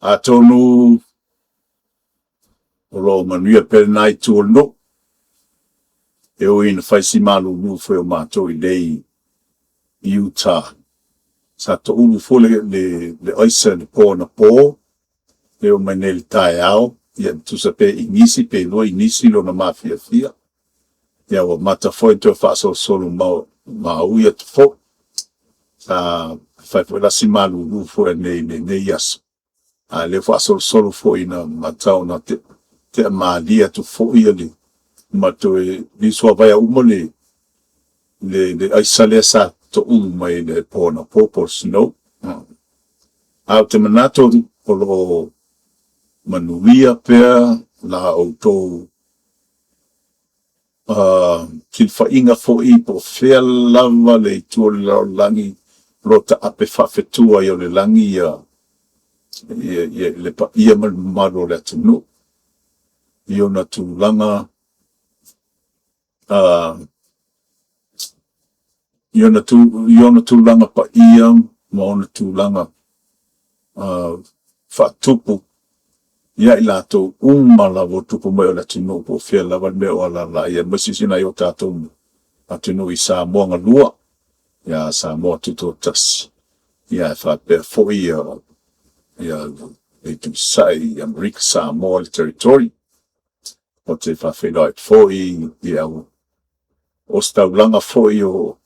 Atonu olo manuia pelnai tuolno eu ina faisi malulu foi o matou idei Utah sa to ulu fole le oisa le po na po eu manel tai au ia tu sape inisi pe lo inisi lo na mafia fia ia o mata foi to fa solo ma uia to fo sa fa foi la simalulu foi ne yas a le fa solo foi na matau na te malia tu foi ali mato ni so vai uma le aisale sa to mai le pona popo snow a te manato o manuia per la auto kil fa inga foi po fel lava le tu langi rota ape fa fetua yo le langi le pa ia maro le tunu yo na tu langa Yona tu langa pa ia mo tu langa fatupu ia ilato la votupu mo la tino po fia la me wala la ia masisina yo tato atino isa mo nga lua ya sa mo tuto tas ia fa pe fo ia e tu sai American Samoa territory o te fa fe like fo ia o sta langa fo io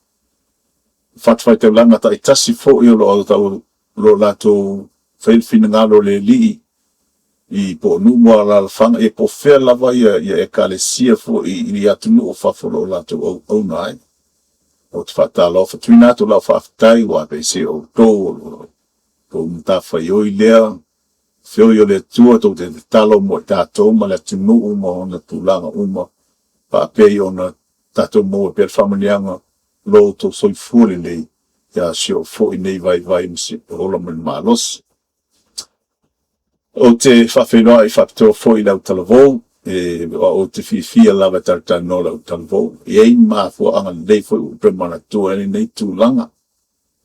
fatfai te langa ta itasi fo io lo lato fail finangalo le li I po numu ala fanga e po fea lava ia e kalesia fo I atunu o fafolo lato o nai o te fatala o fatuina to la fatai wa pe se o to mtafa yo ilea feo yo le tua to te talo mo tato ma le tunu mo na tulanga uma pa pe yo na tato mo per familianga lo to soi fuli le ya sio fo nei vai msi rola men malos o te whawhenua I whapto fo I lau talavo o te whiwhia lava tartano lau talavo ei mafua anga nei fo I premana tua nei tūlanga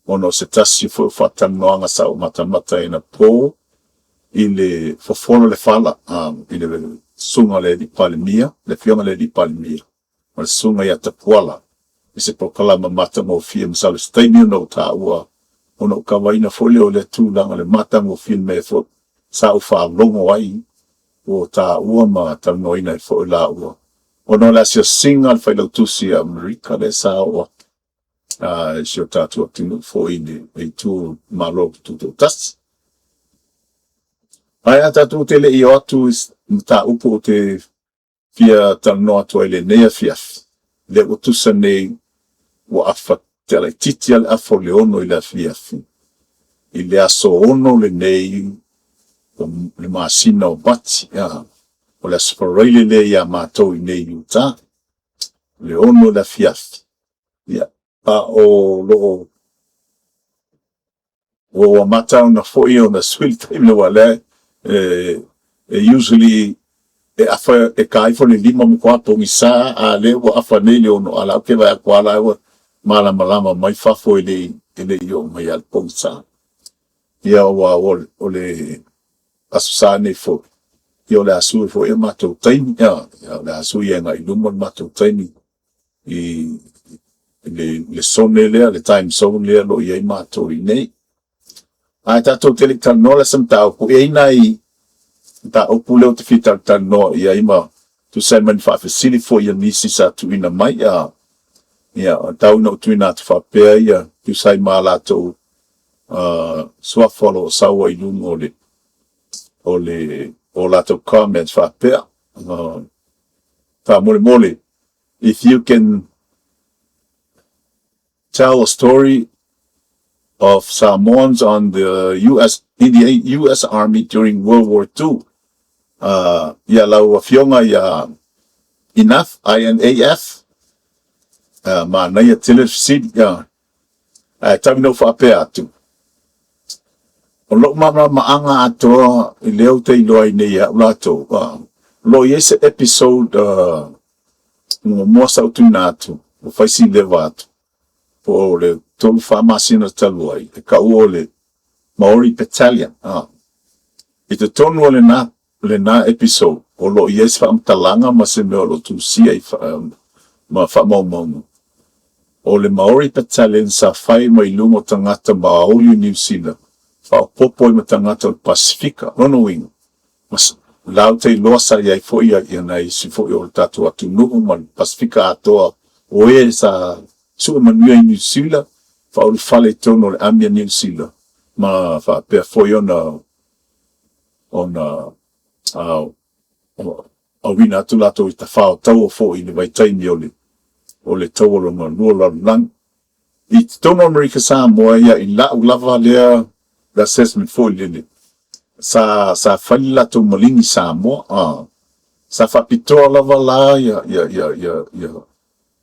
ono se tasi fo whatanoanga sa o matamata ina po I le fofono le fala I le sunga le di palimia le fionga le di palimia ma le sunga ia tapuala I se prokalama mata mo fia msale stainio no ta ua ono kawaina folio o le tūlanga le mata mo fia me fo sa u fa longo ai o ta ua ma ta noina I fo la ua ono la sia singa al faila tusi Amerika le sa ua sio tatu atinu fo ini e tu malo tuto tas ai tatu te le I atu ta upo te fia ta no atu ele nea fiaf le utusa ne wa afa tele titi al afo le ono I la fiaf I le aso ono le nei le masina o bati o le asparaile le ia mātou I nei Utah le ono la fiaf pa o lo o mata na foi o na swil time no wale usually afa kai fo le lima mo kwapo ngisa a le o afa nele ono ala ke va kwala o mala malama mai fa foi le yo mai al ponsa ia o le asusane fo yo le asu fo e mato taimi ya le asu ye ngai lumon mato taimi I le sone le time zone le lo ye mato I nei ai tato tele tanola sam tau ku e nai ta opule o te fitar tano ia ima tu sai man fa facility for your nisi sa tu ina mai ya tau no tu ina tu fa pe ia tu sai malato swa follow sa wa ilungo o lato comments fa pe ta mole if you can tell a story of Samoans on the U.S. Army during World War II. Ya lau fionga ya INAF, INAF, ma na ya televisit ya, tabi no fa pe atu. o lo maanga atoa I leo te iloa nei a ulato. Lo yes episode mo sa utunatu o faisi levato. Po le tolu famasina taluai e ka uole Maori Battalion. I te tonu o le na episode o lo yes fa amtalanga ma se meo lo tu sia I ma fa mau. O le Maori Battalion sa fai mai lungo tangata Maori New Zealand. Fa popo I matangata o Pasifika. Nono winga. Mas lau te loa sa iai fo ia nei si fo o tatu atu nuhu man Pasifika atoa o e sa su manuia I New Zealand. Fa o le fale tono le AMIA New Zealand. Ma fa pea fo I o wina atu lato I ta whao tau fo I le vai taimi o le tau o longa lua la lang. I tono Amerika Samoa ia I la lava lea the assessment fo lele. Sa fali lato malingi Samoa. Sa fa pitoa lava la ia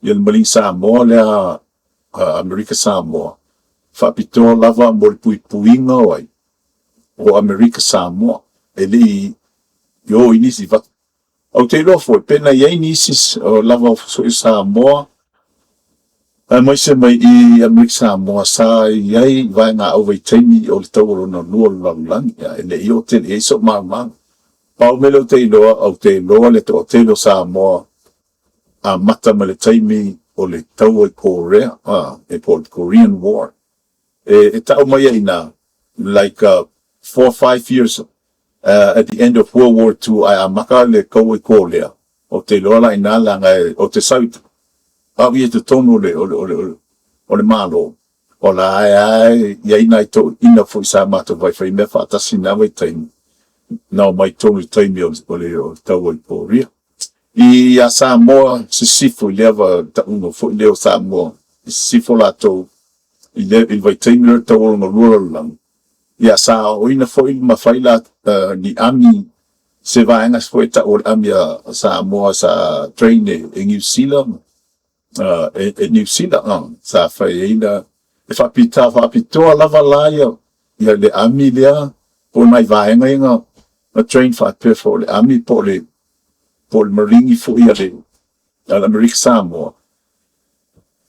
le malingi Samoa lea Amerika Samoa. Fa pitoa lava mo le puinga wai. O Amerika Samoa. Eli yo inisi va. O te lofo pena ia inisi lava so I Samoa. Mai se mai I Amerika Samoa sa iai vai ngā au vai taimi o le tau na lua lalangi. Ele I o te e so mamang. Pau mele o te iloa au te iloa le to o te ilo Samoa. A mata ma le taimi o le tau o Korea. E po le Korean War. E tau mai ai na like 4 or 5 years at the end of World War II ai amaka le kau I Korea. O te iloa la ina la ngai o te sauta. Au ia te tonu o le malo. O la ai ia ina I to ina fo I sa mata vai fai me fa atasi na wai taimi. Nau mai tonu I taimi o le tau I Korea. I a Samoa se sifo I lewa ta uno fo I leo Samoa. I sifo la tau I vai taimi le tau o lua lang. Ia sa o ina fo I mawhai la ni ami se vaenga fo I ta o AMIA Samoa sa train e New Zealand. New Zealand sa fai ina e whapitoa lava la ia le ami lea po mai vaenga inga na train whape fo le ami po le maringi fo ia le Amerika Samoa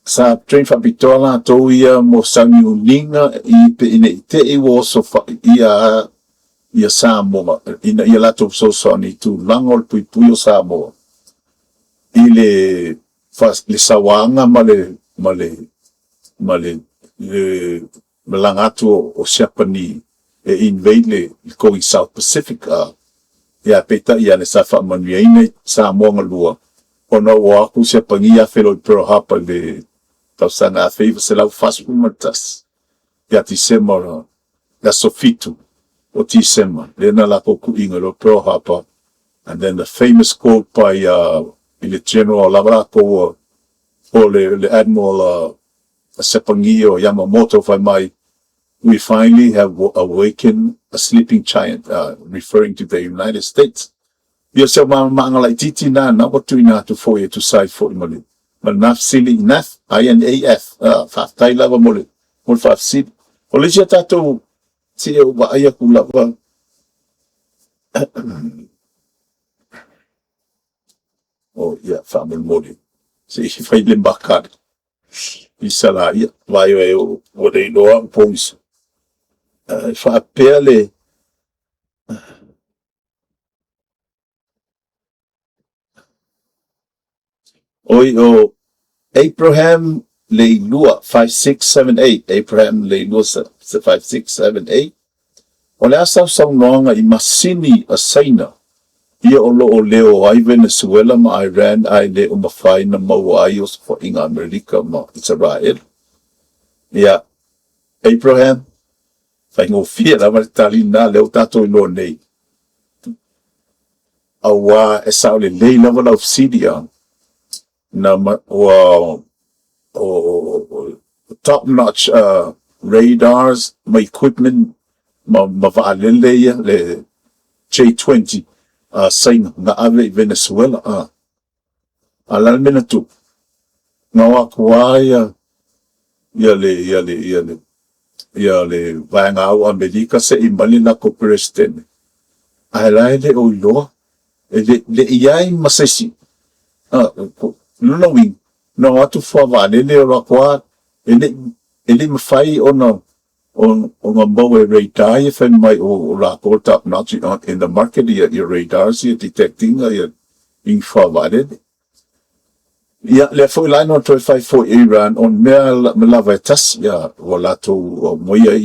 sa train whapitoa la tau ia mo sangi uninga I pe ina I te I woso ia Samoa ina ia lato so ni tu langol pui o Samoa I le sawanga malangatu o Siapani e invade le going South Pacific ia peta ia le safa manuia Samoa ngalua ona o aku Siapani ia felo Pearl Harbor le tausana a favor se lau fasu matas ia tisema la sofitu o tisema le na la koku inga lo Pearl Harbor and then the famous quote by the general Lavarato or the Admiral Sepangi or Yamamoto if I might, we finally have awakened a sleeping giant, referring to the United States. Yes, mga like titi na what do na to for you to side for mali. Malnaf sili naf INAF fa tai lava mole. Mol fa sid. Olisia tato si ba aya kulava. Oh yeah, family mode. Si fai lembacar. Isa la ia vai o dei no pons. Fa pele. Oi o Abraham Leilua 5678. Abraham Leilua 5678. O le asa saunonga I masini a saina. Ia o leo ai Venezuela ma Iran ai le o mawhai na mau ai o sa inga Amerika ma Israel. Ia, Abraham, whai ngō fia la maritali nā leo tato I lo nei. A wā e sao le lei lava lau fsidia na o top-notch radars, ma equipment, ma vaalele ia le J-20. Sainga nga ave Venezuela alal mena tu nga wa kwa ia le ia le vaenga au Amerika se I malina ko president. Ai lai le o loa. Le iai masesi. Luna wing. No atu whawale le rakwa. Ele mawhai on a moe radar if and my rako top notch in the market your radars detecting in forwarded. Yeah, le foi line on 25 for Iran on melavatas ya walato moya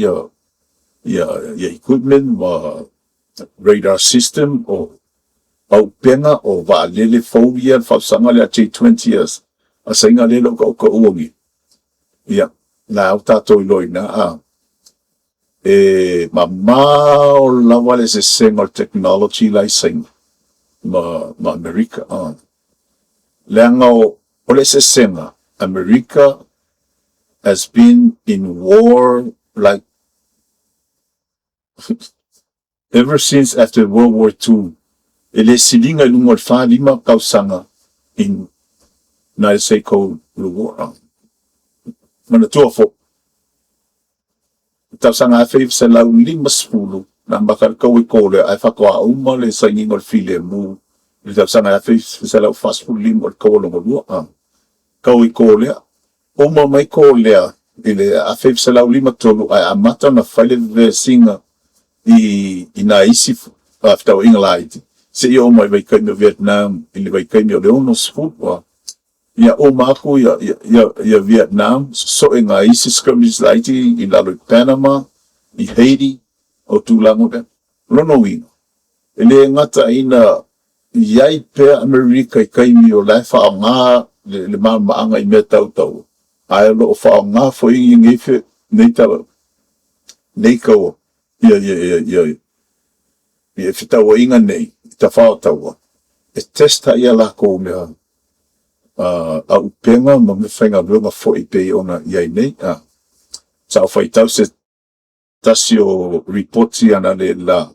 ya equipment radar system or penga o valele phobia for sangale 20 years a singale lo ko uongi. Yeah, na tato loina mamao lawa le se single technology lai sing ma America Lango ole se singa America has been in war like ever since after World War II. Ele silinga lungol fa lima kausanga in United States Code war. Mana tua fo tausanga afe sa lau lima spulu na bakal kawi kole ai fakwa uma le sa ngol file mu le tausanga afe sa lau fast food lima kole mo kawi kole uma mai kole ile afe sa lau lima tolu ai amata na file ve singa I isi after England se yo mai vai kai no Vietnam ile vai kai no leonos food ya o mako ya Vietnam so inga isi skirmish laiti I lalo Panama I Haiti o tulango ben lono wino ele ngata ina yai pe America kai mi o lai fa nga le mama anga I meta tau ai lo fa nga fo I ngefe neita neko ya fita wa inga nei ta fa tau e testa ia la ko mea a upenga ma me whainga runga fo I pe ona iai nei sa o whaitau se tasio reporti ana le la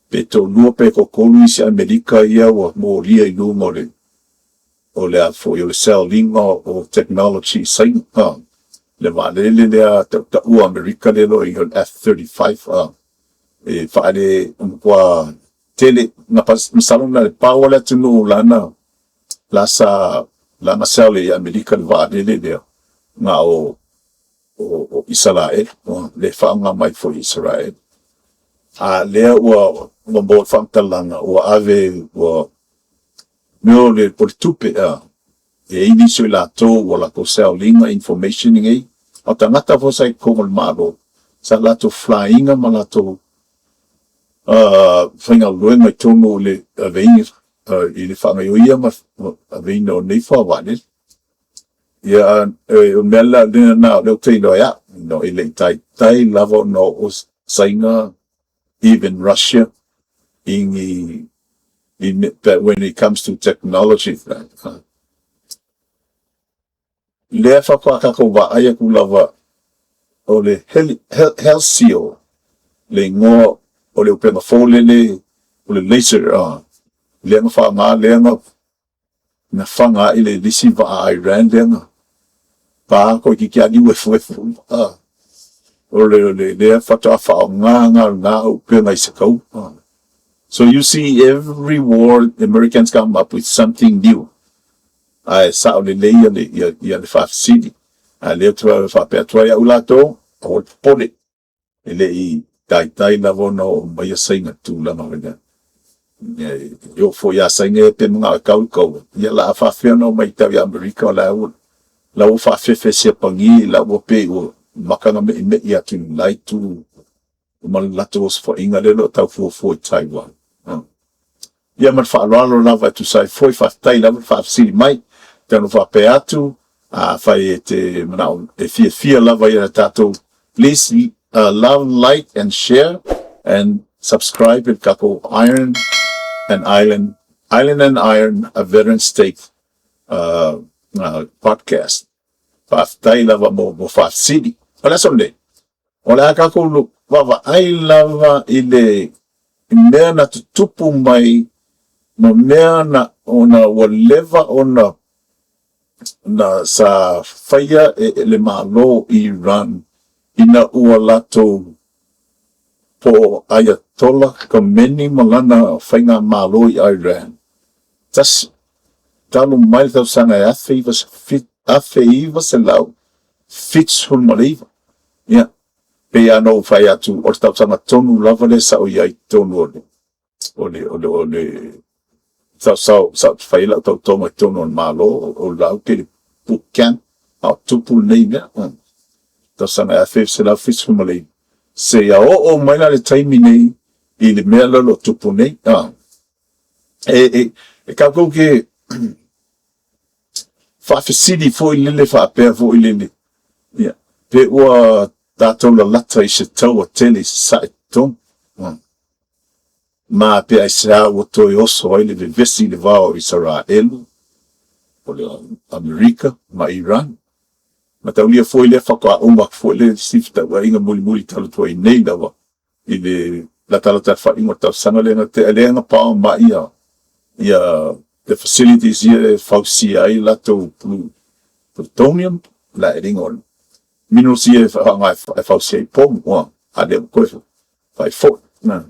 pe to lua pe ko kolu isi Amerika ia wa mo lia I lungo o le a fo yo le sellinga o technology saing le valele le a ta ua Amerika le lo I F-35 e whaare kwa tele nga pas misalong na le pawa le tunu lana lana sale I Amerika le valele le nga o Israel le whaanga mai fo Israel lea ua mabot whaamtalanga ua ave ua meo le politupe e iniso I lato ua lako sellinga information ngei o tangata fo sai kongol malo sa lato flyinga ma lato whainga luenga I tono le aveini I le whangaioia ma aveini o nei whawane ia mela lena na leo teino ya no I le tai lava no o sainga even Russia but when it comes to technology lea whakakako wa aya ku lava o le health seal le ngoa o le upenga fōlele o le laser leanga whaanga leanga na whanga I le lisi wa a Iran leanga pa ko ki kia ni wefu o le lea whata whaanga ngā upenga I sakau so you see every war Americans come up with something new sa o le leia le whafsidi leo tua whapea ia ulato o pole ele I tai lavo no mai sainga tu la no vena yo fo ya sainga pe mga kau ya la fa fe no mai ta ya America la o fa fe se pangi la o pe o makanga me ya tu lai tu mal latos fo inga le lo tau fo Taiwan ya man fa lo lava tu sai foi fa tai lava fa si mai tano fa pe atu fa te mana e fia lava ya tato please love, like, and share, and subscribe with Kako Iron and Island and Iron, a veteran state podcast. Paftai lava mo faf city. Wala sonde. Wala kako look. Wawa I lava ile mea na tutupu mai ma mea na ona waleva ona na sa faya le malo Iran ina ua lato po Ayatollah Khomeini malana whainga malo I Iran. Tas talo mai tau sanga e afe iwa se lau fits hul maliva. Ia, pe ano whai atu o tau sanga tonu lava le sa o iai tonu ole sau whai lau tau tonga tonu on malo o lau ke pukan au tupu nei mea. Tau sanga e afe se lau fits hul maliva. Se ia o mai la le taimi nei I le mea lalo tupu nei. E kako ke whaafesidi fo I lele whaapea fo I lele. Yeah. Pe ua tātou la lata I se tau a tele se sae tong. Ma pe ai se a ua toi oso ai le vesi le vao Israelu, o le Amerika, ma Iran. Ma tau lia fo I le whaka umak fo I le sifta wa inga muli talo tua I nei lawa. I le la tala ta wha inga tau sanga lenga te alenga pao ma ia the facilities here fausia ai lato plutonium la ringon minerals here fausia pom wa ade ko fai fo na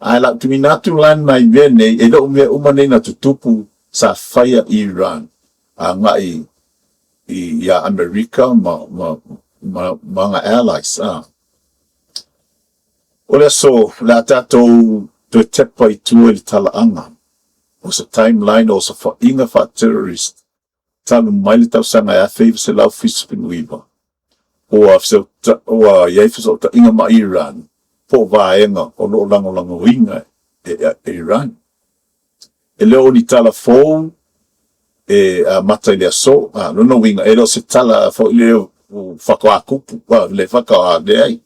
ai la tu minatu lan mai vene e do me umane na tutupu sa fire Iran ngai ya America mga allies ole so la tato to tepa I tu el talaanga o sa timeline o sa whainga wha terrorist tanu maile tau sanga e awhaiva se lau fispinuiva o a iaifa ta inga ma Iran po vaenga o lo lango winga Iran e leo ni tala fōu a mata I le aso no winga e leo se tala fo I leo whakakupu le whakaade ai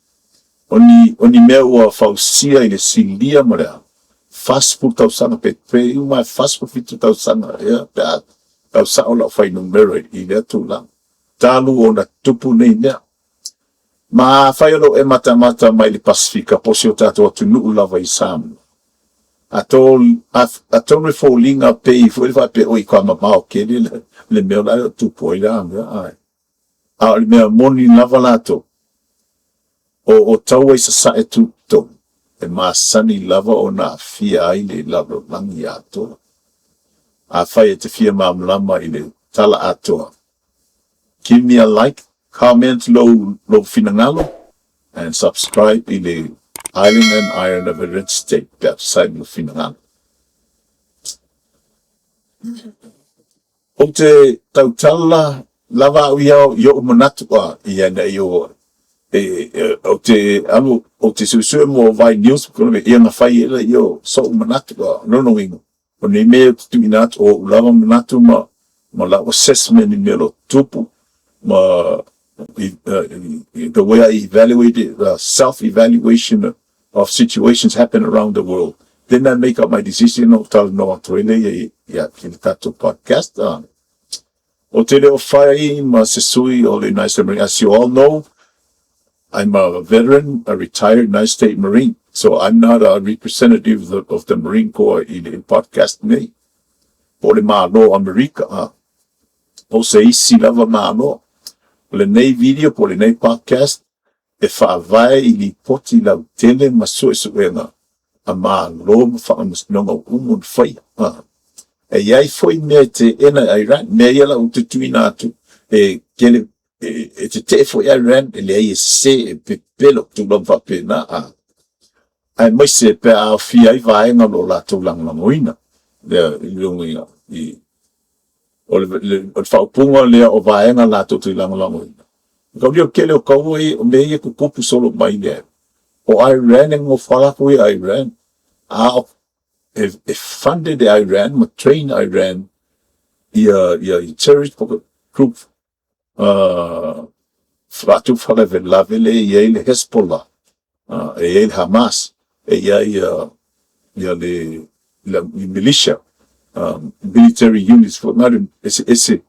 oni mea ua whausia I le silia ma lea fast food tau sanga pe uma fast food fitu tau sanga pe tau sa o la fai numero I le tu la talu o na tupu nei nea ma fai lo e mata mai le Pasifika po si o tato atu nuu lava I Samoa atol me fo linga pe I fo ilfa pe o I kwa mamao ke le meo la tupu I la le mea moni lava lato o tau ai sa e tu to e masani lava o na fia ai le lava langi atoa. A whai e te fia mamlama I le tala atoa. Give me a like, comment lo finangalo, and subscribe I le Island and Iron of a Red State website lo finangalo. O te tautala lava au iau yo manatua I ana yo o te susue mo vai news ko me ia na fai ela yo so manatu no wingo o ni me tu inat o lava manatu ma la assessment Ni melo tupu ma the way I evaluated self-evaluation of situations happen around the world. Then I make up my decision of tal no atoile ya kintato podcast o te leo fai ma se sui o le nice Marine. As you all know, I'm a veteran, a retired United States Marine, so I'm not a representative of the Marine Corps in podcast me. Po le malo America, po se isi lava malo, le nei video po le nei podcast, e fa vai I li poti lau tele masu e suenga, a malo ma fa nonga umun fai. E iai foi me te ena Iran, me ia la ututuina atu, e kele e te te fo Iran e le ai se e pepelo tu lava pena ai mai se pe a fia I vaenga lo la tu langoina le lunga o fa punga le o vaenga la tu langoina ko dio kele o kawai o me ku kupu solo mai ne o Iran ngo fala ko Iran funded Iran ma train Iran ia terrorist group fatu fala velavele le Hezbollah le Hamas le militia military units for not esse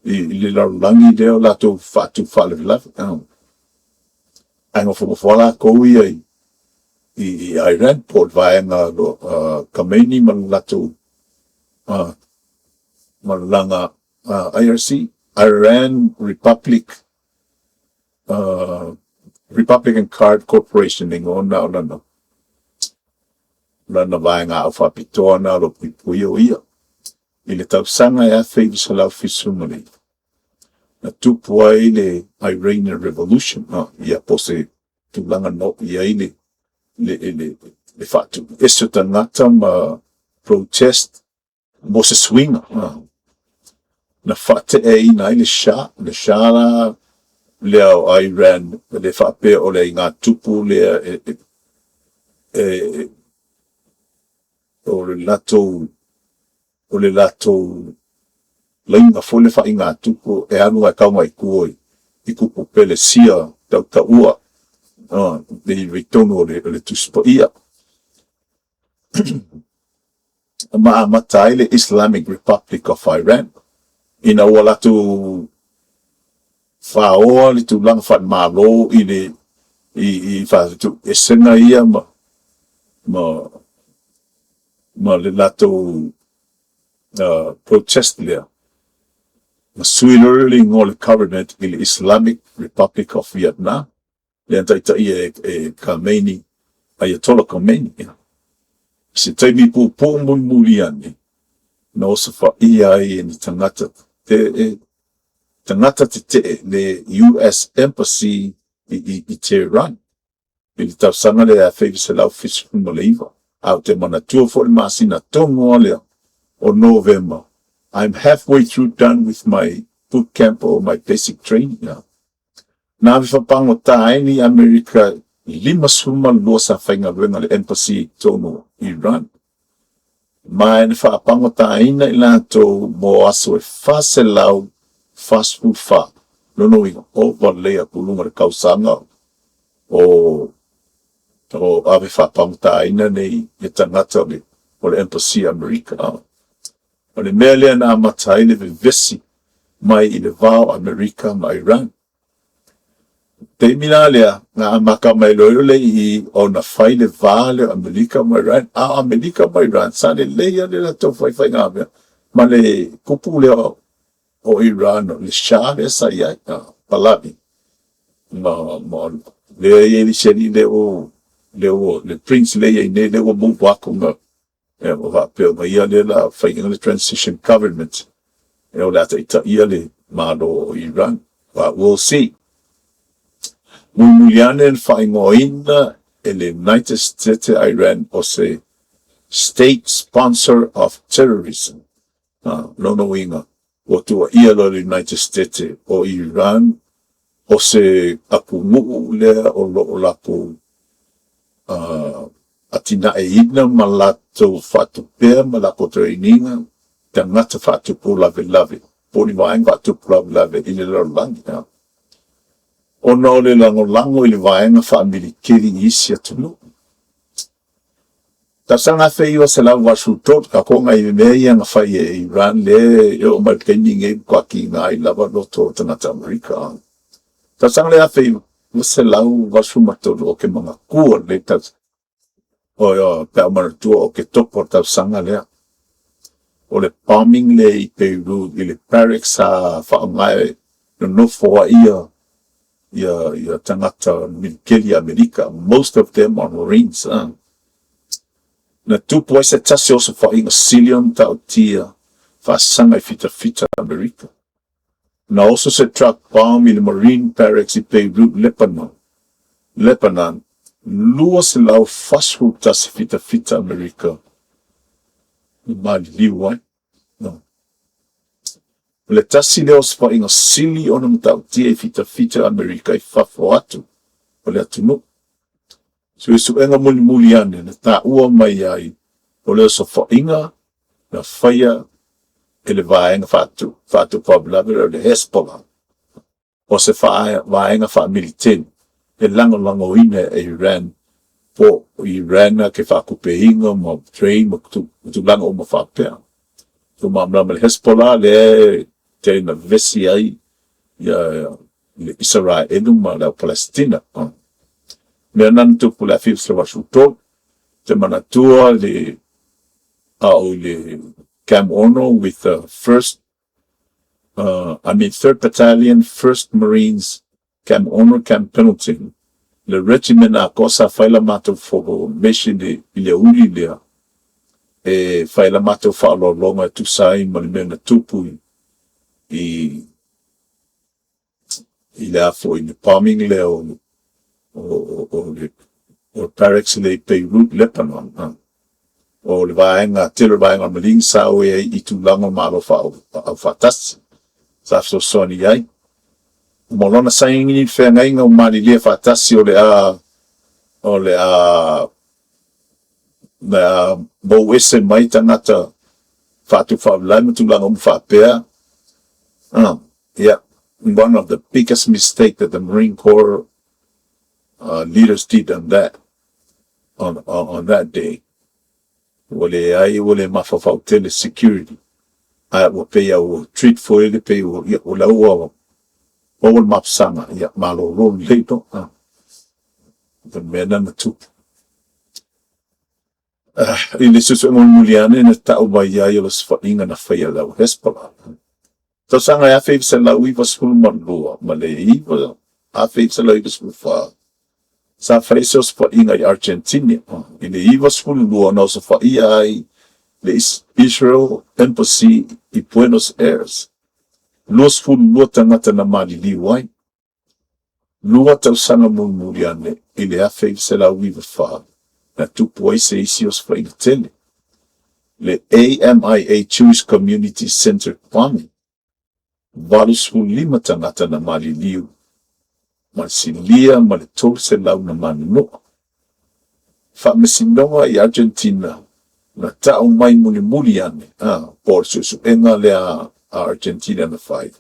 le langi de la to fatu fala velavele ai mo fala ko I Iran port vaenga Khomeini malatu malanga IRC Iran Republic Republican Card Corporation ingona o lana vaenga o whapitoana o pipuia o ia. I le tausanga e a whaivi sa lau fisumari. Na tupu ai le Iranian Revolution, ia pose tulanga no ia le whatu. Esu tangata ma protest mo se swinga. Na whate e ina i le Shah la leo Iran, le whape o le ngā tupu lea o le lato lainga fole wha i ngā tupu e anu ai kaunga i kuoi i kupu pele sia tau ua le reitono o le tuspo ia. Matai le Islamic Republic of Iran ina ua lato whaoa le tūlanga wha malo i whatu e senga ia ma le lato protest lea. Ma sui lorili ngō le cabinet i le Islamic Republic of Vietnam. Le antai e Khomeini, Ayatollah Khomeini. Se taimi pūpū muli ane. Na osa wha ia e ni tangata. Tangata te le US Embassy i Tehran. I le tausanga le a whaivi se lau fisu maleiva. Au te mana tua fo le masina tongo lea o November. I'm halfway through done with my boot camp or my basic training. Nā vi whapango tāini Amerika 5 sa whainga wenga le embassy tono Iran. Mai ni whapango tāina i lātou mo aso e whase lau fast food wha. Nono inga opa lea kulunga le kausanga o ave whapango tāina nei e tangata o le embassy Amerika. O le mea lea nā matai le vesi mai i le vao Amerika ma Iran. Te mina lea ngā maka mai loio le i o na whai le vā le Amerika ma Iran. Amerika ma Iran sa le leia le la tau whai ngā mea. Ma le kupu lea o Iran o le Shah le sa iai Pahlavi. Ma lea i li seni le Prince lea i ne le o muwako ngā. E o hapeo ma ia le la whainga le transition government. E o lata ita ia le malo o Iran. But we'll see. Mumuliane en whaingoina e le United States Iran o se state sponsor of terrorism. Lono inga. O tua ia lo le United States o Iran o se apungu lea o lo lapu atina e ina malato fatu pea malako traininga tangata fatu po lave poni vaenga fatu po lave ina lo langi o no le lango i le vaenga fa milikiri isi atunu tasanga feiwa se lau wasu tot ka konga i mea nga fai e Iran le o malkeni nge kwa ki nga i lava loto tangata Amerika tasanga le a feiwa se lau wasu matolo o ke mga kua le tas o pea maratua o ke topo tau sanga lea. O le bombing le i Beirut, i le barracks a whaangai no nofoa ia tangata milikeli Amerika. Most of them are Marines. Na tupu ai se tasi o se whainga silion tau tia whaasanga i fita Amerika. Na also se truck bomb i le Marine barracks i Beirut, Lebanon. Lua se lau fashu tasi fita Amerika. Mali liu ai. No. Le tasi leo se whainga sili o nam tau tia i fita Amerika i whafo atu. O le atunu. So e suenga muli ane na ta ua mai ai. O leo se whainga na whaia e le vaenga whatu pablawe o le Hezbollah. O se vaenga wha militant. E lango ina e Iran po Iran ke whakupeinga ma train ma kutulanga o ma whapea. So mamrama le Hezbollah le te na vesi ai le Israel ma le Palestina. Mea nantu po le afif sa wasuto te manatua le Camp Ono with the 3rd Battalion, 1st Marines, Camp Ono, Camp Pendleton, le regiment a cosa faila mato formation de ile uli lea faila mato fa lo longa tu sai malmena tupu i le afo in the bombing le o barracks le Beirut Lebanon o le vaenga tele vaenga maling sao i tu langa malo fa tas sa so soni ai molona saingi fe ngai nga mali le fa tas o le na bo wese mai tangata fa tu fa la tu langa fa pe yeah, one of the biggest mistake that the Marine Corps leaders did on that day. Wale mafafautele security. Wo pay wo treat for it pay wo la wo mapsanga ya malo lo leto the mena na tu. Ile susu muliane na tao ba ya yo sfa inga na fa ya la hespala. So sanga ya faith sa la wiva school manlua malay a faith sa la wiva school fa sa faithos fa inga Argentina in the wiva school lua na so fa ai the Israel embassy in Buenos Aires los school lua tangata na mali liwai lua tau sanga muriane ile a faith sa la wiva fa na tu poise isios fa inga tele le AMIA Jewish Community Center Kwame Valus lima tangata na maliliu. Malsilia malitol se lau na manino. Fa mesinonga i Argentina. Na tao mai muli ane. Por susu enga lea Argentina na fai.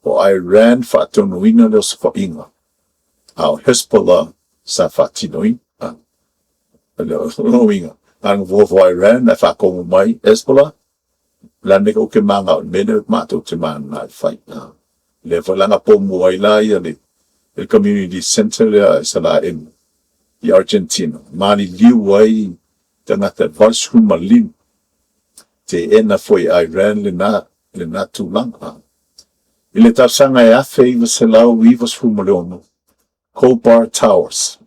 O Iran fa tonuina leos fa inga. Au Hezbollah sa fa tinoin. Tonuina. Ang vovo Iran na fa komu mai Hezbollah. Lande ko ke manga mene mato te mana fight na le falanga po muaila ya le community center ya sala in Argentina mali liwai tangata valsku malin te ena foi Iran le na tu lang ile ta sanga ya favor sala vivos fumolono Khobar Towers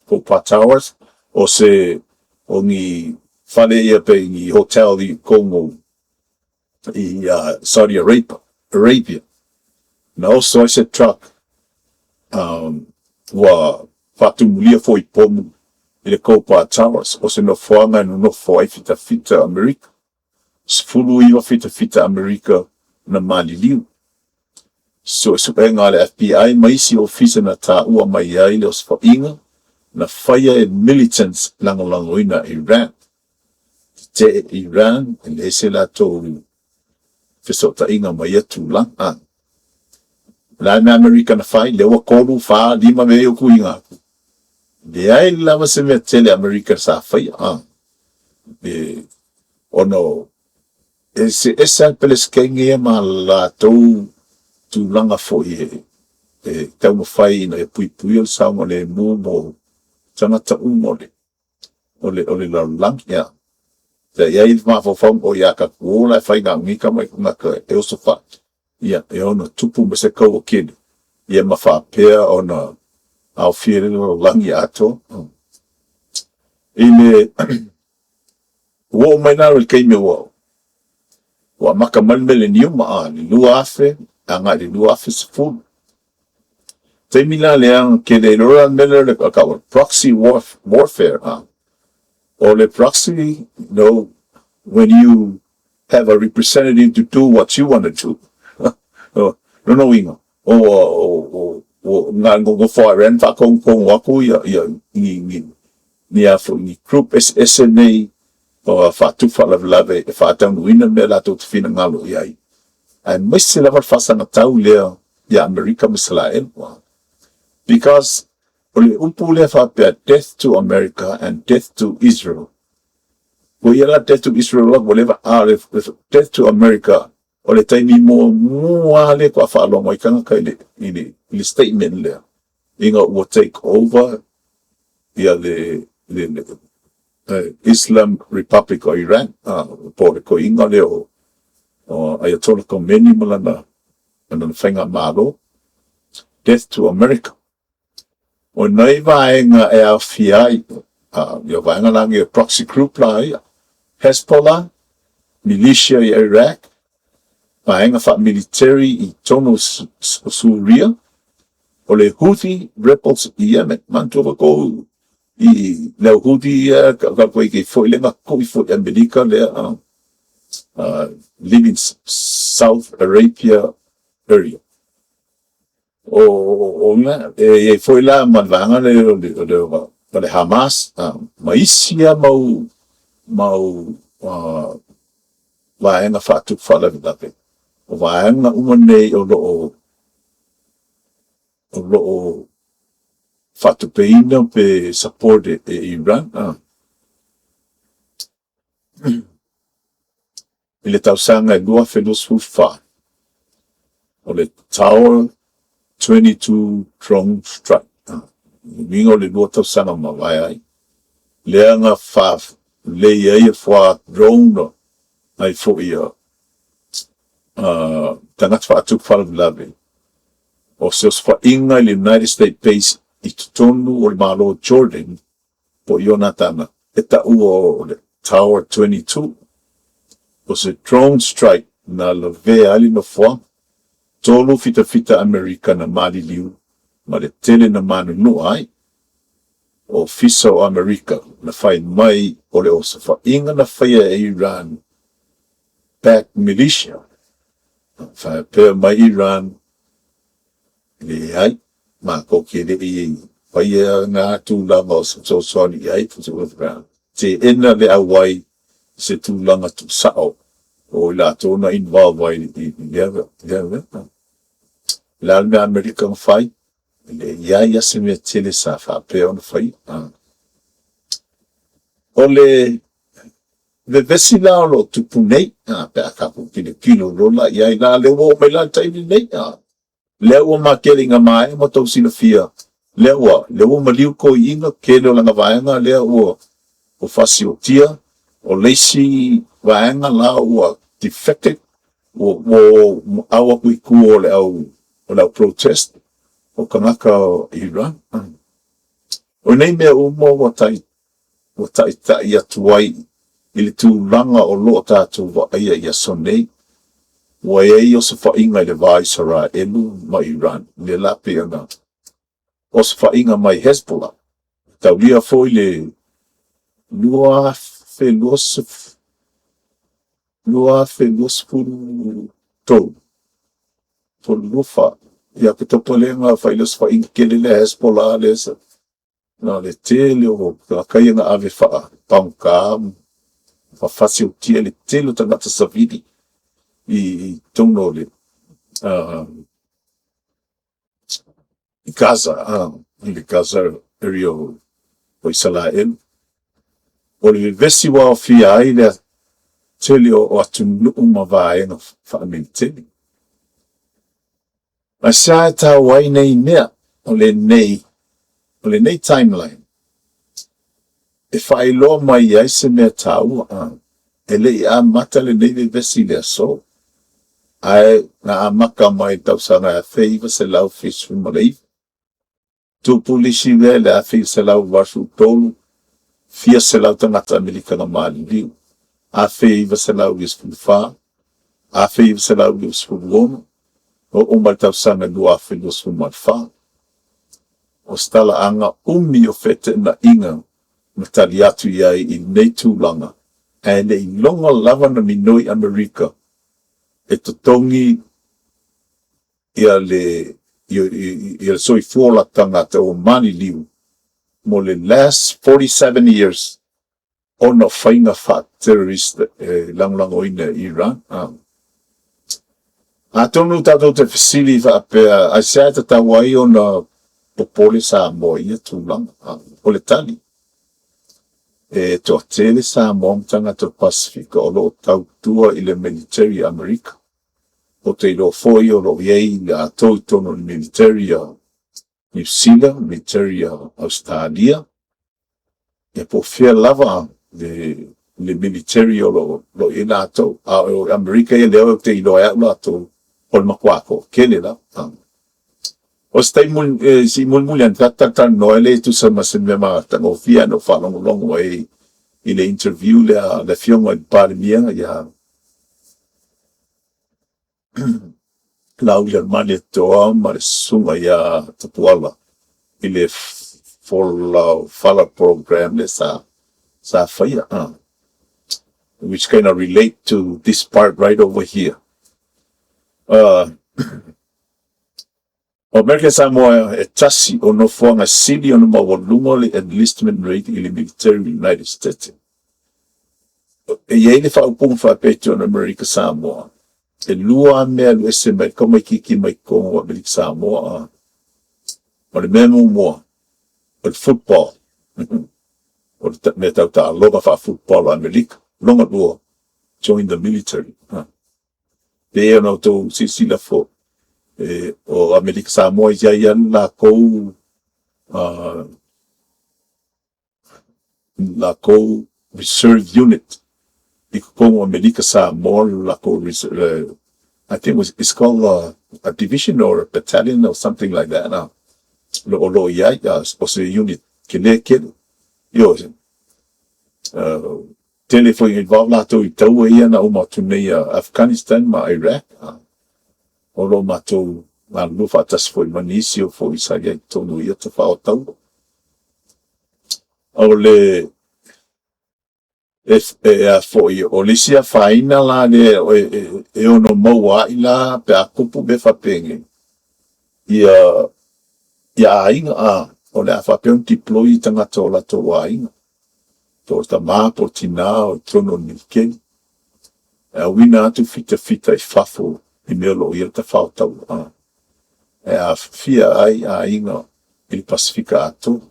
Khobar Towers o se ongi fale ya pe ni hotel di como Saudi Arabia. And also I said truck wa fatumulia foi pomu ile Khobar Towers o se no fuanga no foi fita America. Sfulu iwa fita America na maliliu. So subenga le FBI maisi ofisa na ta ua mai ai le os inga na fire militants langolangoina Iran. Te Iran le se la to Fisota inga mai atu lang la na America na fai le wa kolu fa lima me ku inga de ai la se me tele America sa fai de ono esa peles kenge ma la to tu langa foi tau mo fai na pui sa mo le mo tana ta umole ole la lang ya the yai ma fo o ya ka la fai ga mi ka mai na ka e so fa ya e ono tupu me se ko kid ya ma fa pe ona au fire no lang ya to ile wo mai na el kai me wo maka mal millennium ni luafe anga di luafe fu te mila le ang ke de lora mele le ka proxy warfare or the proxy, when you have a representative to do what you want to do. Go for Iran fa kong waku ya ni group SNA o fa tu fa lave fa tang wina me la to fina ngalo yai. Ai mas se lava fa sa na tau le ya America Israel because Upule fa death to America and death to Israel. Well, yeah, death to Israel, whatever, death to America, or the time more le kwa fa long, I can't the statement there. Will take over the Islam Republic of Iran, por ko inga leo, Ayatollah Khomeini malana, and then fenga malo, death to America. O nei vaenga e a fiai, ia vaenga langi e Proxy group la ia, Hezbollah, militia i Iraq, vaenga fa military i tono Suria, o le Houthi rebels i Yemen, mantua ko i leo Houthi ka koe ke foi lenga koe foi Amerika lea living South Arabia area. O nga e foi la manvanga le Hamas maisia mau vaenga fatu fala vidape o vaenga umane o lo fatu peina pe support e Iran ile tausanga lua felos fufa o le Tower 22 drone strike mingo le lua tausanga mawai leanga faf le ia fa drone ai fo ia tangat fa atu fal lave o seus fa inga le United States base i tutonu o le malo Jordan po Jonathan eta uo le Tower 22 o se drone strike na la vea ali no fwa tolu fita Amerika na mali liu ma le tele na manu no ai o fisa o Amerika na fai mai o le o se fa inga na fai e Iran back militia fa pe mai Iran le ai ma ko ke le i fai nga tu la mo so sorry ai fu so ground te ena le awai se tu langa tu sao o la tona involve ai i la me American fai le ia se me tele sa fa pe on fai o le vesila lo tu punei pe aka pu kilo rola ia la le wo me la tai nei le wo ma kelinga mai mo to sina fia le wo ma liu ko inga ke le langa vaenga le wo o fasio tia o lesi vaenga la wo defected wo awa ku le au o la protest o kanaka Iran o nei me o mo wa tai ia tuai ili tu langa o lo tatu wa ia sonei wa o se fa inga le vaisara elu ma Iran le lapi ana o se fa inga mai Hezbollah tau lia foi le lua furu tau po lufa ia ke topolenga fa ilos fa inga kele le Hezbollah le sa na le tele o kai nga ave fa pangka fa fasi o tia le tele tangata savidi i tono le Gaza le Gaza area o Israel o le vesi wa fia ai le tele o atu nuu mavaenga fa amenteni a sa ta wai nei mea o le nei timeline e fai lo mai ai se mea tau e le a mata le nei le vesi le so ai na amaka mai tau sanga a feiva se lau fisu malei tu polisi le a feiva se lau vasu tolu fia se lau tangata Amerika na mali liu a feiva se lau lisfufa a feiva se lau lisfuwono o mal tau sanga lua feiva sumalfa o stala anga o fete na inga matali atu iai i nei tūlanga e nei longa lava na minoi Amerika e totongi ia le soifua tangata o mani liu mo le last 47 years ona whainga wha terrorist langlang oina Iran a tonu tato te fasili wha apea a sea te tawai ona popole sa mo ia tūlanga o le tali e to tele sa mom tanga to Pacific o lo tau tua i le military America o te lo foi o lo iei la tau tono military New Zealand, military Australia e po fia lava le military o lo ina to o America e leo te ilo e la to o makwako kele la O stai si mulmulian tatatan no ele tu sa masemema tangofia no falong e ile interview le fiong palmia ya Claudia male toa sunga ya tapuala ile for follow program le sa faya which kind of relate to this part right over here. American Samoa e tasi o no fuanga sili o no mawalunga le enlistment rate ili military United States. E yei le whaupung whapete o no American Samoa. E lua mea lu ese mai kama kiki mai kongo o American Samoa. O le memu mua. O le football. O le me tau ta longa wha football o America. Longa lua. Join the military. Pe no to sisila fo. O America Samoa ia la kou reserve unit. Iko America Samoa la kou reserve. I think it's called a division or a battalion or something like that. Lo ia was a unit kile yo telephone involved la to itau ia na uma tunei Afghanistan ma Iraq. Olo matou ma lufa tas foi manisio foi saia tonu ia te whaotau. Ole foi o lisia faina la le e ono maua ila pe a kupu be whapenge. Ia ainga o le a whapeon deploy tangata o la to ainga. To ta maa po tina o trono nilkeni. A wina atu fita i whafo. I mea lo ia te whaotau. E a fia ai a inga ili Pasifika atu.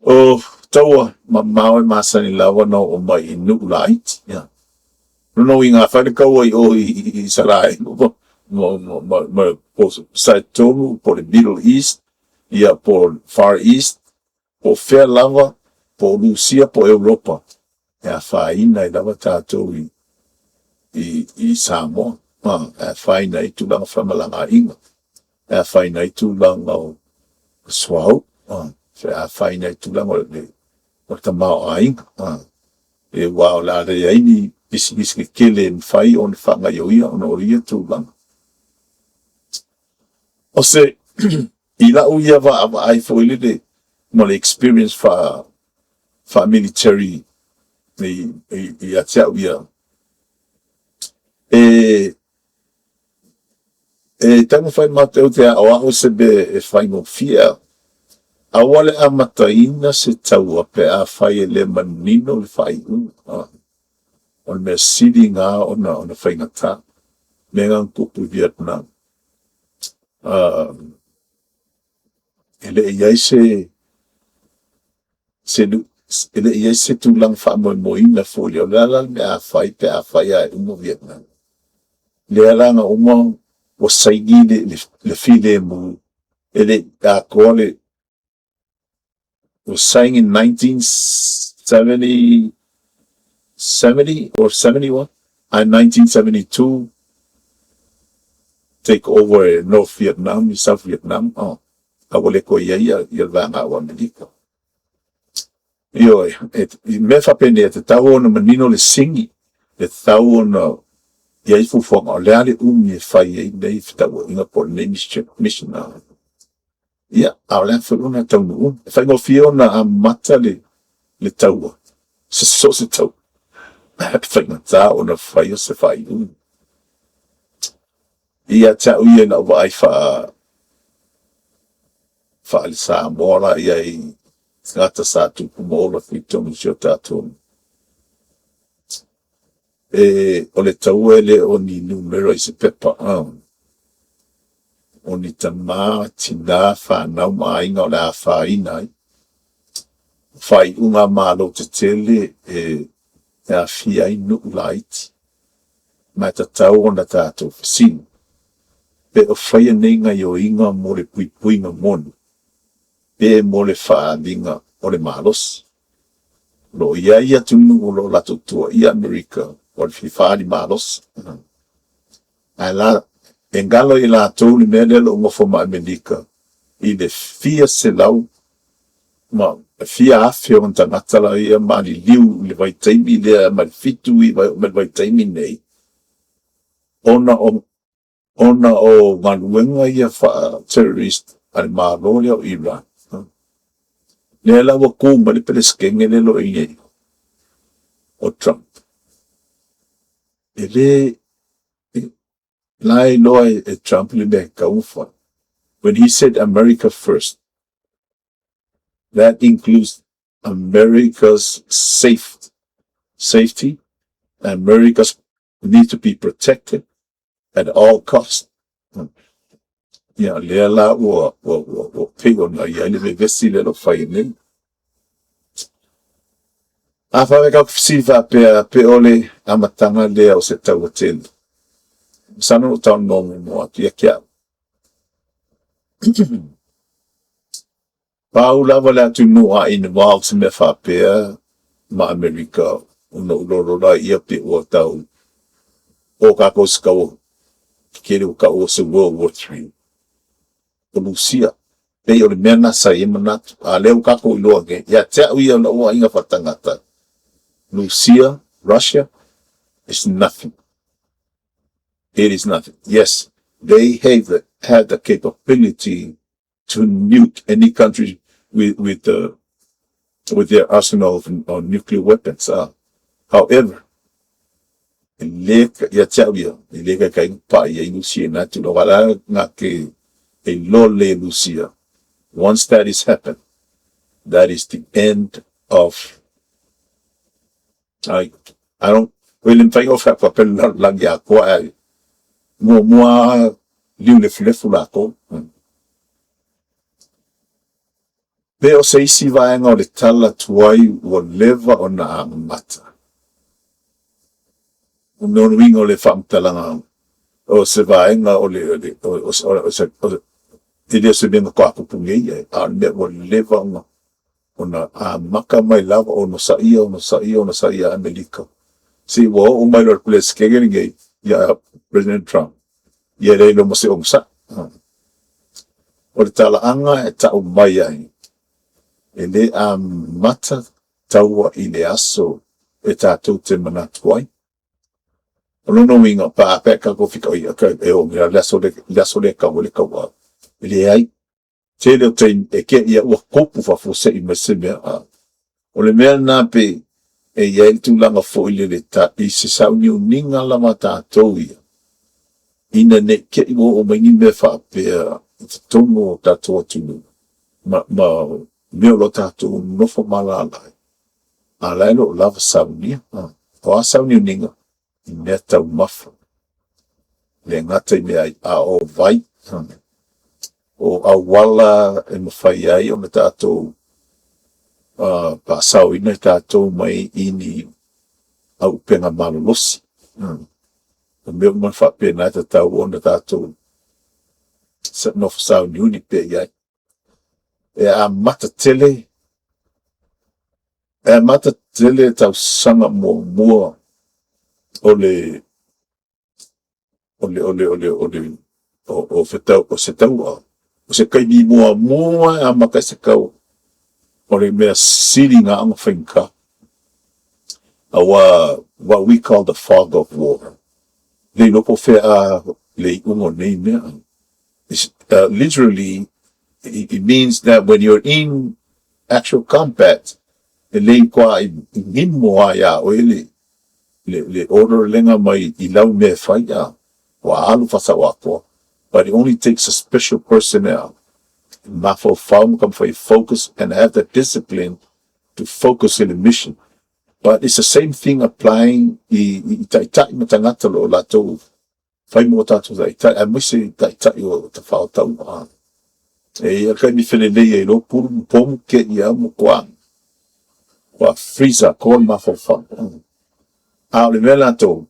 O taua mawe masani lawa no o mai inu light. No inga wharekau ai o i sarai. Mo sa tonu po le Middle East. Ia po Far East. Po Fair Lava. Po Lucia po Europa. E a whaina i lawa tātou i Samoa. E whaina i tūlanga whamalanga inga. E whaina i tūlanga o swau. E whaina i tūlanga o ta mao a inga. E wao la re aini bisi ke kele mwhai o ni whanga ioia o na oria tūlanga. O se, i la uia wa ai fōile de mo le experience fa military i atia uia. Tangu whai mateu te a o se be e whai mo fia. A wale a mataina se taua pe a whai e le manino le whai o me siri ngā o na whai ngata. Me ngang kupu Vietnam. Ele iai ele iai se tūlang wha moina fōlia. Lala me a whai pe a whai a umo Vietnam. Le alanga umo o saigi le file mu. Ele a kore was saying in 1970 or 71 and 1972 take over North Vietnam, South Vietnam. Awale ko ia vanga wa Amerika. Yo, me fa pene te tau ona manino le singi. Le tau ona ia fu fonga le ale umi fai e nei tau inga por mission na. Ia, awale fa una tau no. Fa ngo fiona a mata le tau. Se tau. Fa nga ta ona fai se fai. Ia tau ia na vai fa al Samoa ia I ngata sa tu kumola fitonu sio tatu. O le tau ele o ni numero I se pepa o ni tama tina whanau mainga o la whainai. Whai unga malo te tele a fiai nu light. Mai ta tau o na tātou whasin. Pe o whaia nenga I o inga mo le puipuinga monu. Pe mo le whaadinga o le malos. Lo ia tunu o lo lato tua I Amerika o le whiwhaari malos. Ai la Engalo i lātou ni mea lelo ngofo ma Amerika. I le fia se lau, ma fia afe o tangata la ia ma li liu le vai taimi lea ma li fitu i vai taimi nei. Ona o maluenga ia wha terrorist al māloria o Iran. Lea lawa kū ma li pele skenge lelo i ei. O Trump. Ele lai loa e Trump le mea kaufa. When he said America first, that includes America's safety. America's need to be protected at all costs. Ya lea la o pego na ia le vesi le lo fainen. A fa ka siva pe ole amatanga le o se tau hotel. Sano tau no mo atia kia. Paula wala tu no a involved me fa pe ma America no lo ia pe o tau o ka ko ska kere o ka o se World War III. O Lucia pe o le mena sa i manat a leo ka ko ilo age ya te uia na o inga fatangata. Lucia, Russia is nothing. It is nothing. Yes, they have the capability to nuke any country with their arsenal of nuclear weapons. However, ya chavia, ilega kai pa ya Lucia na tu lo wala nga ke e lole Lucia. Once that is happened, that is the end of. I don't really think of papel lang ya ko ay mo liu le flefu ko. Pero se isi vaenga o le tala tuai o leva o na mata. No winga o le whamtalanga o se vaenga o ile se benga kwa kupungi a me o leva o na maka mai lava o no saia Amerika. Si wo o mai lor place kegenge ya President Trump. Ia rei lo masi omsa. O le tala anga e ta o mai ai. Ele mata taua i le aso e tātou te manatuai. O no winga pa apeka ko fika i ka e o mira laso le ka o le kaua. Ele ai te leo te e ke ia ua kopu whafose i mese mea a. O le mea nā pe e ia tu langa fo i le ta i se sauni o ninga lama tātou ia. Ina ne ke i o maingi me whaapea i te tongo o tātou atunu. Meo lo tātou nofo malalai. A lailo o lava sauni. O a sauni o ninga. I mea tau mafa. Le ngata i mea a o vai. O awala e mawhai ai o na tātou pasau ina tātou mai ini au penga malolosi. O meo man whape nai tātou o na tātou nofo sauni uni pe iai. E a mata tele tau sanga mua o fetau o se tau o se kai bi mua a maka se kau o le mea siri nga anga whainka what we call the fog of war. Le lopo fea le ungo nei mea. Literally it means that when you're in actual combat, le kwa in moa ya o le order lenga mai I lau me whai ya wa alu fasa wako. But it only takes a special personnel. Mafo faum come for a focus and have the discipline to focus in the mission. But it's the same thing applying I taitai matangata lo lato fai mo tatu taitai. I wish taitai o te whaotau. E kai mi whenelei e lo puru pomu ke ia mo kwa freezer kon mafo faum. A le mela to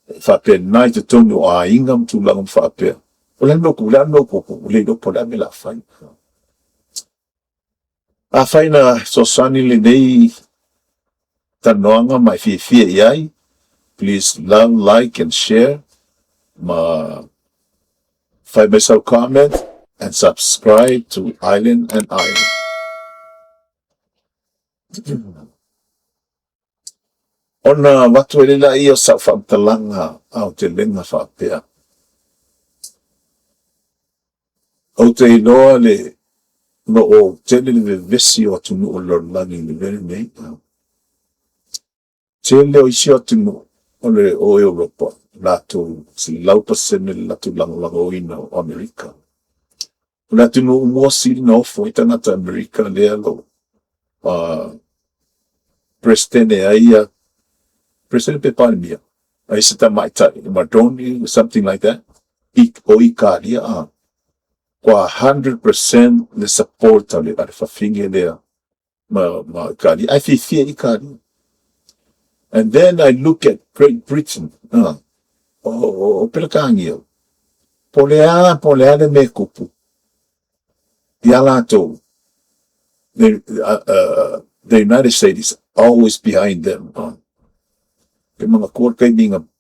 whape nai te tonu a ingam tu langam whape. O le no po la me la fai. A fai na sosani le nei tanoanga mai fie iai. Please love, like and share. Ma Find myself comment and subscribe to Island and Island. Ona watu elela iyo sa whaamtalanga au te lenga whaapea. O te inoa le no o tele le vesi o tunu o lorlangi le vere nei. Tele o isi o tunu o le o Europa. Lato si laupa sene lato lango ina o Amerika. Lato no umua sili na ofo itanata Amerika lea lo. Prestene aia. Prestene pe panemia. Ai se tamaita Mardoni, something like that. O ikaria kwa 100% le support ale fafinge lea ma ikari. Ai fifia ikari. And then I look at Great Britain. O pelakangio. Polea le me kupu. Yalato. The United States is always behind them. Kaya mga kuwar kayo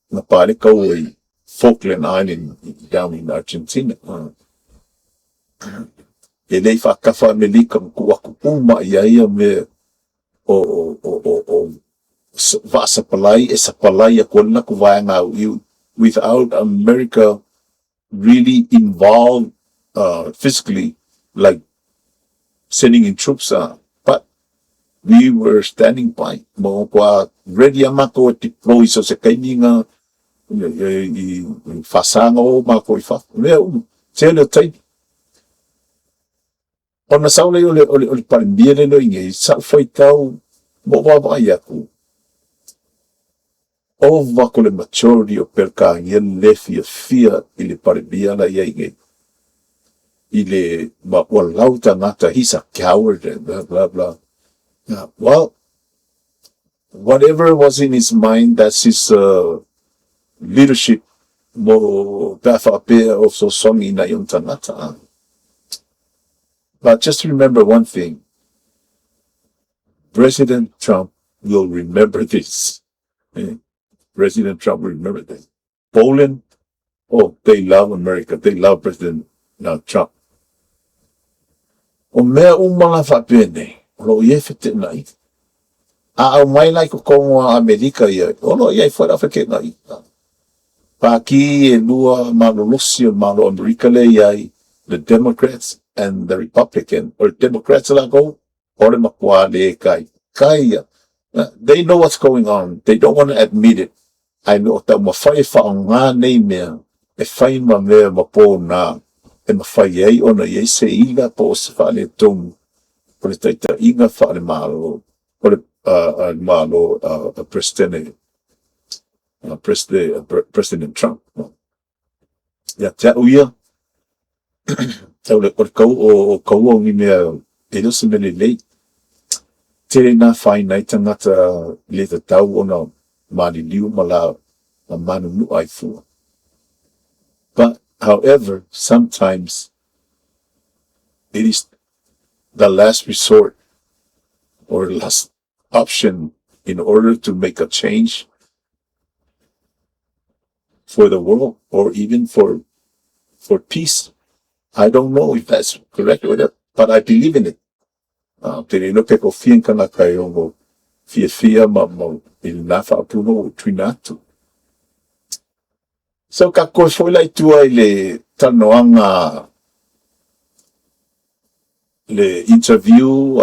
nga pare kaway Falkland Island down in Argentina. Ele whakafa me likam kuwa kupuma iaya me o vasa palay, esa palay ako na kuwaya nga without America really involved physically, like sending in troops. But we were standing by. Mo kwa ready amako deploy so sa kaininga fasango mako ifa. Tele tay. Ona saule ole palimbiele no inge sa foi tau mo ba yaku. Ova con le maturity o perka yen lefia fia ile palimbiala inge. Ile ma walauta ngata he's a coward and blah blah blah. Yeah, well, whatever was in his mind, that's his leadership. Mo pafa of so song ina yung tanata. But just remember one thing: President Trump will remember this. President Trump will remember this. Poland, oh, they love America. They love President Trump. O mea umala whapene, lo ie white nai. A au mai lai ko kongoa Amerika ia, o lo ie whara whike nai. Paki e lua malolosi o malo Amerika le iai, the Democrats and the Republican, or Democrats la go, or the makua le kai. Kai, they know what's going on. They don't want to admit it. I know ta mawhai whaonga nei mea, e whai ma mea mapo na, e mawhai ei ona iei se inga po se whale tung, po le taita inga whale malo, po le President Trump. Ya te uia, tau le kau o kau o ngi mea, e no se mele lei, tere na whai nai tangata le ta tau ona mani liu mala a manu nu ai fua. But, however, sometimes it is the last resort or last option in order to make a change for the world or even for peace. I don't know if that's correct or not, but I believe in it. Te no pe ko fien kana kayo mo fia ma il nafa apuno tuinatu. So kako foi lai tua le tanoanga le interview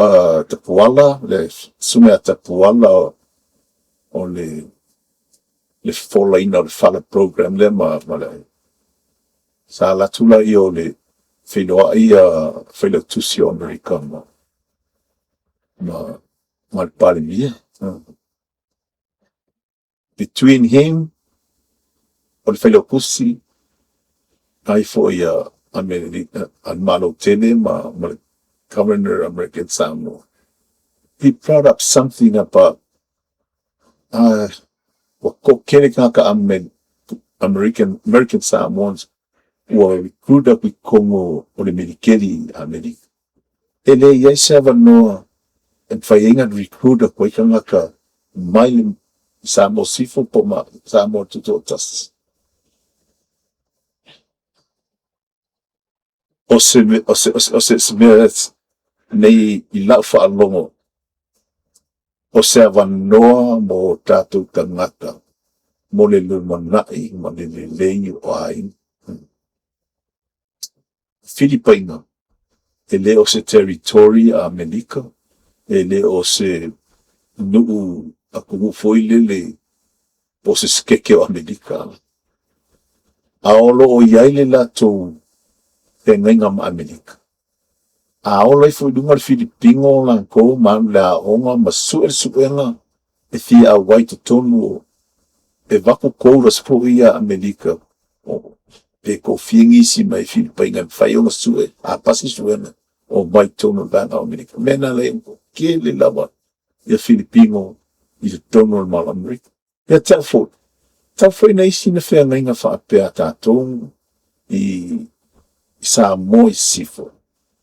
te puala le sume te puala o le fola ina le fala program le ma le sa la tula io le fino ia filo tusio americano ma pale mia between him o le filo pusi ai foi an malo tene ma Governor American Samoa. He brought up something about American Samoans were recruited with Congo o le Medikeri Amerika. Ele ia sava noa and whaienga recruiter koe kangaka mai Samoa sifo po ma Samoa tutotas. o se mea nei I lau whaalongo o se avanoa mo tātou tangata mo le lumanai mo le lei o ai. Filipaina, e le o se territory a Amerika, e le o se nuu a kumu foi le o se skeke o Amerika. Aolo o iai le latou e ngainga ma Amerika. Aolo i foi dunga le Filipingo lanko ma le aonga ma suenga e thia a wai te tonu e vaku koura spo ia Amerika. Pe ko fiengisi mai Filipaina fai o sue a pasi suena o mai tonu vanga o Amerika. Mena le ke le lava ia Filipino I te tonu ma Amerika. Ia tau foi nei sina fea ngainga whaapea tātou I Samoa I sifo.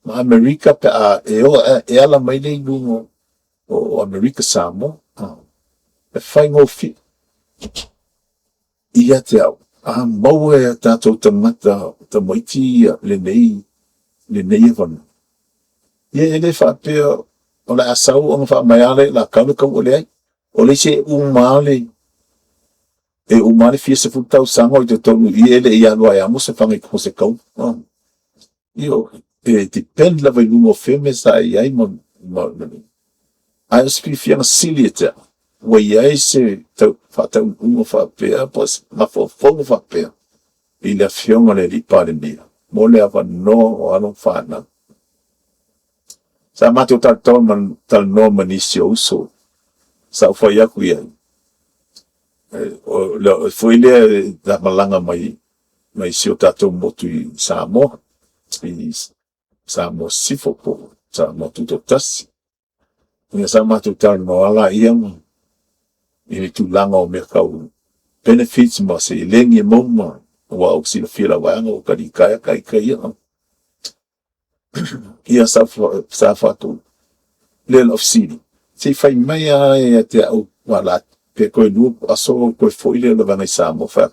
Ma Amerika pe a e ala mai nei lungo o Amerika Samoa. E whai ngō fi. Ia te au. Mau e tātou tangata ta maiti le nei e vanu. Ia e le whaapea o le asau o ngā whaamaiale la kaunakau o le ai. O le se umale e umale fia se futau sanga o te tonu I ele I anua e amo se whangai ko se kau. Io, e depend la vai lungo feme sa ai ma ai spi fia na sili te. Wa ai se tau whatau ungo whaapea pos ma fongo whaapea. I le fionga le li pare mea. Mo le awa no o alo whana. Sa matu tal no manisi o uso. Sa ufai aku iai. O foi le da malanga mai si o tatou motu I Samoa. I Samoa sifoko. Samoa tuto tasi. Ia sa matu tal no ala iang. I tu langa o mea kau benefits ma se lengi moma. Wa o sila fila wanga o karikaya kai ia. Ia sa fatu. Lel of city. Se fai mai ai te au wala pe koe nu aso koe foi le vanga I Samoa fa.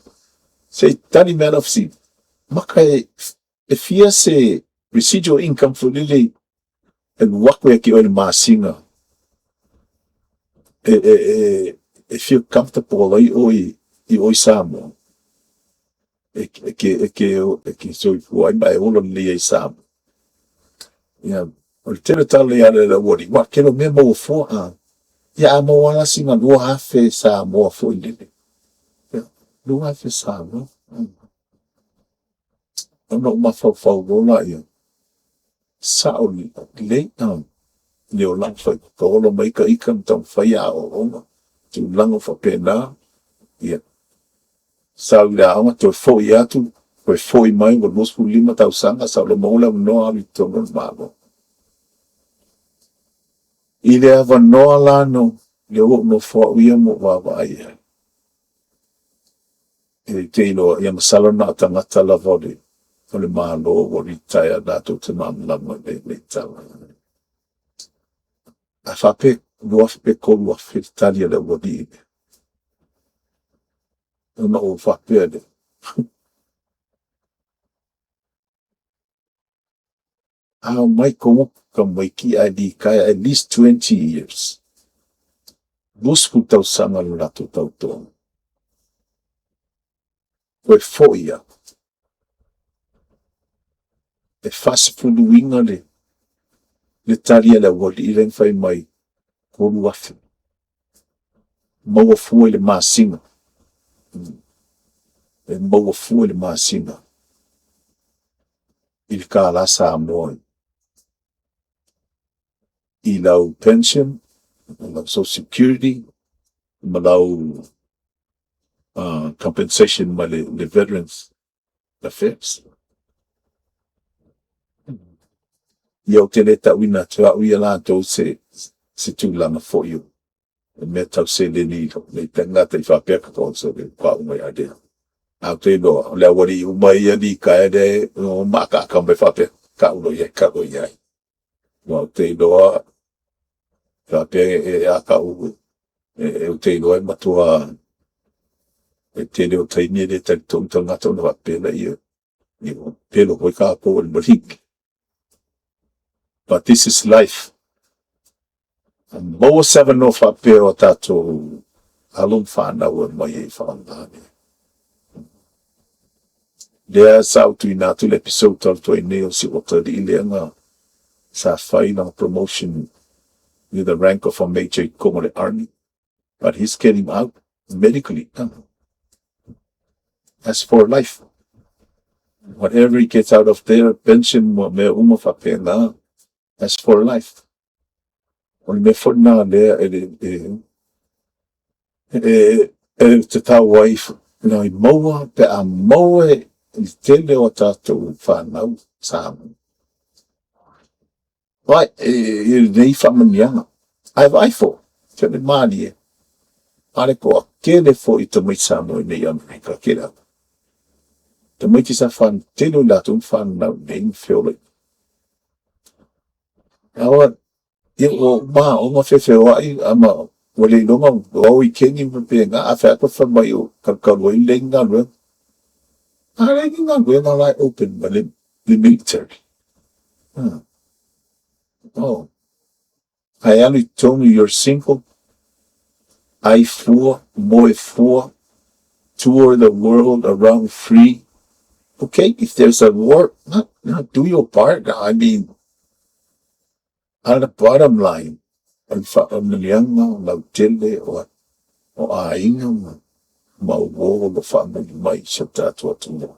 Se tani man of city. Maka e fia se residual income for lili and wakwe ki o le masinga. E feel comfortable I oi Samoa. E ke so I mai olo li I Samoa. Ia, o le tele tale ale la wari. Wa kelo me mo fo a. Ia a mo wala singa lua hafe Samoa fo I lili. Ia, lua hafe Samoa. Ono mafau rola ia. Sao le le o lang fai. Ka olo mai ka ikam tau fai a o onga. Tu lango fa pena. Ia. Sao ila aonga to fo I atu. Koe fo I mai wa mospu 5 tau sanga. Sao le maula no ami tonga mamo. I le ava noa lano. Le o no fo uia mo wawa ai. E te ino ia masala na tangata la vode. O le malo o ritaya dato te mamlama le tala. A whape luafe kolu a whitalia le wadi. Ona o whape le. Ao mai komo ka mai ki ai di kaya at least 20 years. Busku tau sanga lato tau tō. Koe foia. E fasifu inga le talia le wadi I len fai mai kolu afe. Maua fua I le masinga. E maua fua I le masinga. I le ka la Samoa. I lau pension, I lau social security, ma lau compensation ma le veterans affairs. Iau tele tauina tua uia lātou se tūlanga for you. E mea tau se le ni le tangata I whapeka tō so le whaumai adea. Au te loa, lea wari umai ani ka ede o maka kambe whapeka ka ulo iai, ka ulo iai. Au te loa, whapeka e a ka ulo. E o te loa e matua e te leo taini le tari tōngata o na whapeka ia. pelo ko'y kako ang balik. But this is life. Ang bawa 7 no whapeo tato along whanau ang mai whaangane. Lea sa utu inatu le episode talto i neo si ota di ileanga sa whai ng promotion with the rank of a major in army. But he's getting out medically. As for life, whatever he gets out of there, pension mo me umawhapena, as for life. On me for na le te tau wife na I maua pe a maua I tele o tātou whanau sa amu. Wai, nei whamanianga. Ai vai fo, tene maani e. Ale ko a kele fo I te mai Samoa I nei Amerika kera. Te mai ki sa whan tele latung whanau nei whiole. Awa, o ma o ma whewhe wai ama wale longa o I kengi mpe ngā a whea kwa whamai o kakalo I lenga rua. I think I'm going to like open but the military. Oh. I only told you you're single. I four, tour the world around free. Okay, if there's a war, not do your part. I mean, on the bottom line, ang familiang nagtili o aingang mauwo o family may sa tato at mo.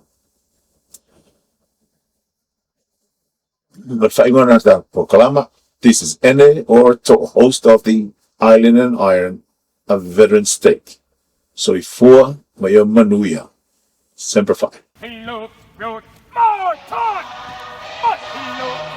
But faingon na ta proklama, this is N.A. or host of the Island and Iron, a veteran state. So ifua mayo manuya. Semper Fi. He looked good, more talk, but he looked